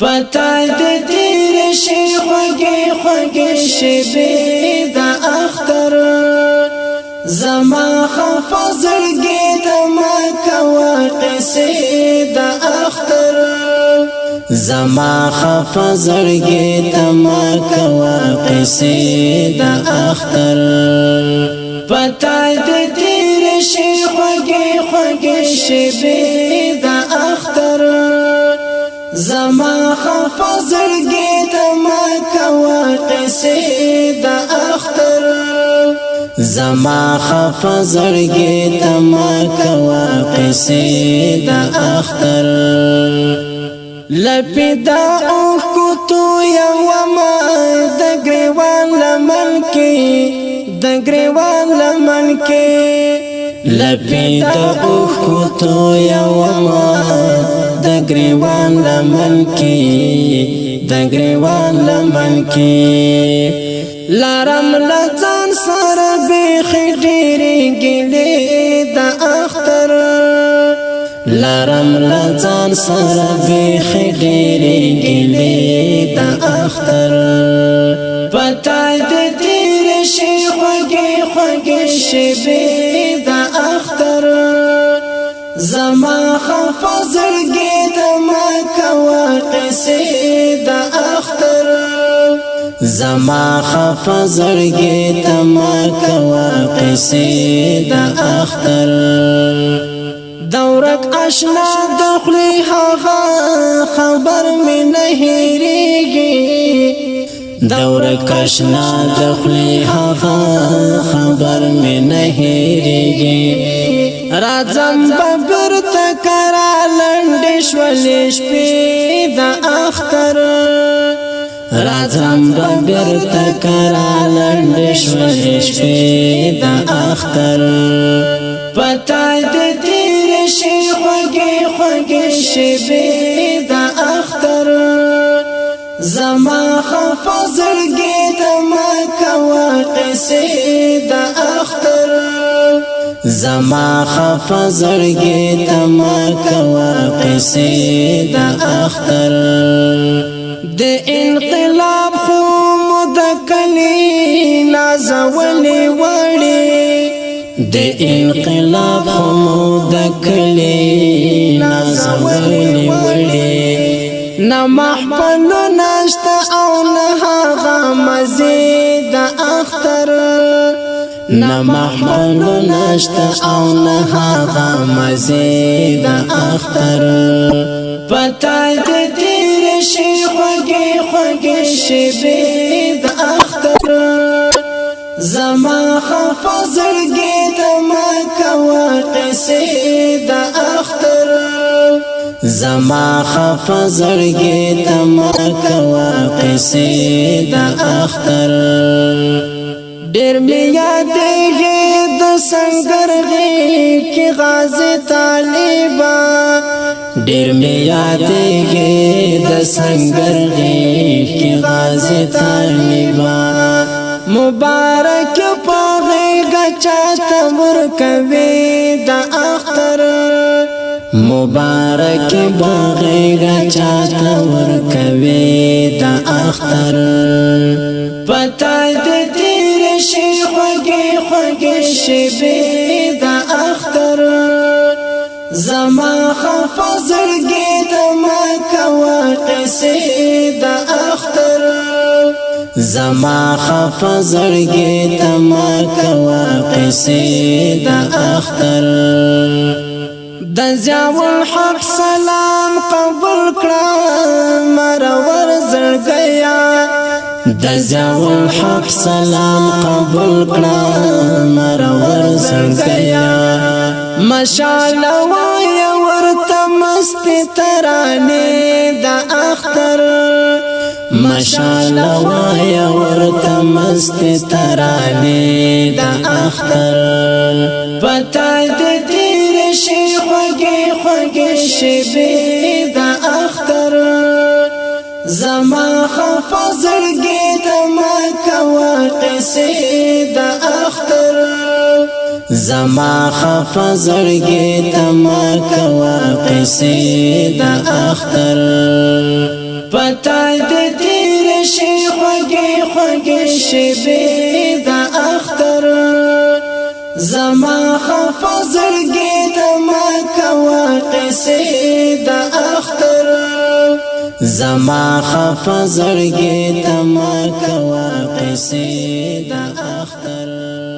پتاي د تیر شي خوږی خوږی شبي د اختر زما خفزړګي د ما کوا قصې د اختر زما خفزړګي د ما کوا قصې د اختر پتاي د تیر شي خوږی خوږی شبي د اختر زما خفزړګي د ما کوا قصې د اختر زما خفزړګي د ما کوا قصې د اختر لپیدا او کوتو یو ما د ګریوان لمن کې د ګریوان لمن کې لپیدا او کوتو یو ما د ګریوان لمن کې د ګریوان لمن کې لارم لځان سره به خډيري ګلې د اختر لارم لځان سره به خډيري ګلې د اختر پتاي د تیر شي خوږی خوږی شبي د اختر زما خفزړګي د ما کوا قصې د اختر زما خفزړګي د ما کوا قصې د اختر دورک آشنا دخلی هغه خبر می نه هېریږي دورک آشنا دخلی هغه خبر می نه هېریږي راځم ببر تکرا لنډ شولې شپې د اختر راځم ببر تکرا لنډ شولې شپې د اختر پتاي د تیر شي خوږی خوږی شبي د اختر زما خفزړګي د ما کوا قصې د اختر زما خفزړګي د ما کوا قصې د اختر د انقلاب خو مدکلی نازولې وړي د انقلاب خو مدکلی نازولې وړي نه محفل نشته او نه هغه مزید اختر نه محفل نشته او نه هغه مزید اختر پتاي د تیر شي خوږی خوږی شبي د اختر زما خفزړګي د ما کوا قصې د اختر زما خفزړګي د ما کوا قصې د اختر ډېر می یادېږي د سنگرغي کې غازی طالبا ډېر می یادېږي د سنگرغي کې غازی طالبا مبارک پاغه گچا ورکوي د اختر مبارک باغه گچا ورکوي د اختر پتاي د تیر شي خوږی خوږی شبي د اختر زما خفزړګي د ما کوا قصې د اختر زما خفزړګي د ما کوا قصې د اختر د ضیاء الحق سلام قبول کړه مرور زړګیا د ضیاء الحق سلام قبول کړه مرور زړګیا ماشاءالله وای ورته مست ترانه د اختر ماشاءالله وای ورته مست ترانه د اختر پتاي د تیر شي خوږی خوږی شبي د اختر زما خفزړګي د ما کوا قصې د اختر زما خفزړګي د ما کوا قصې د اختر پتا د تیر شي خوږی خوږی شبې د اختر زما خفا زړګي ته ما کوا قصې د اختر زما خفا زړګي ته ما کوا قصې د اختر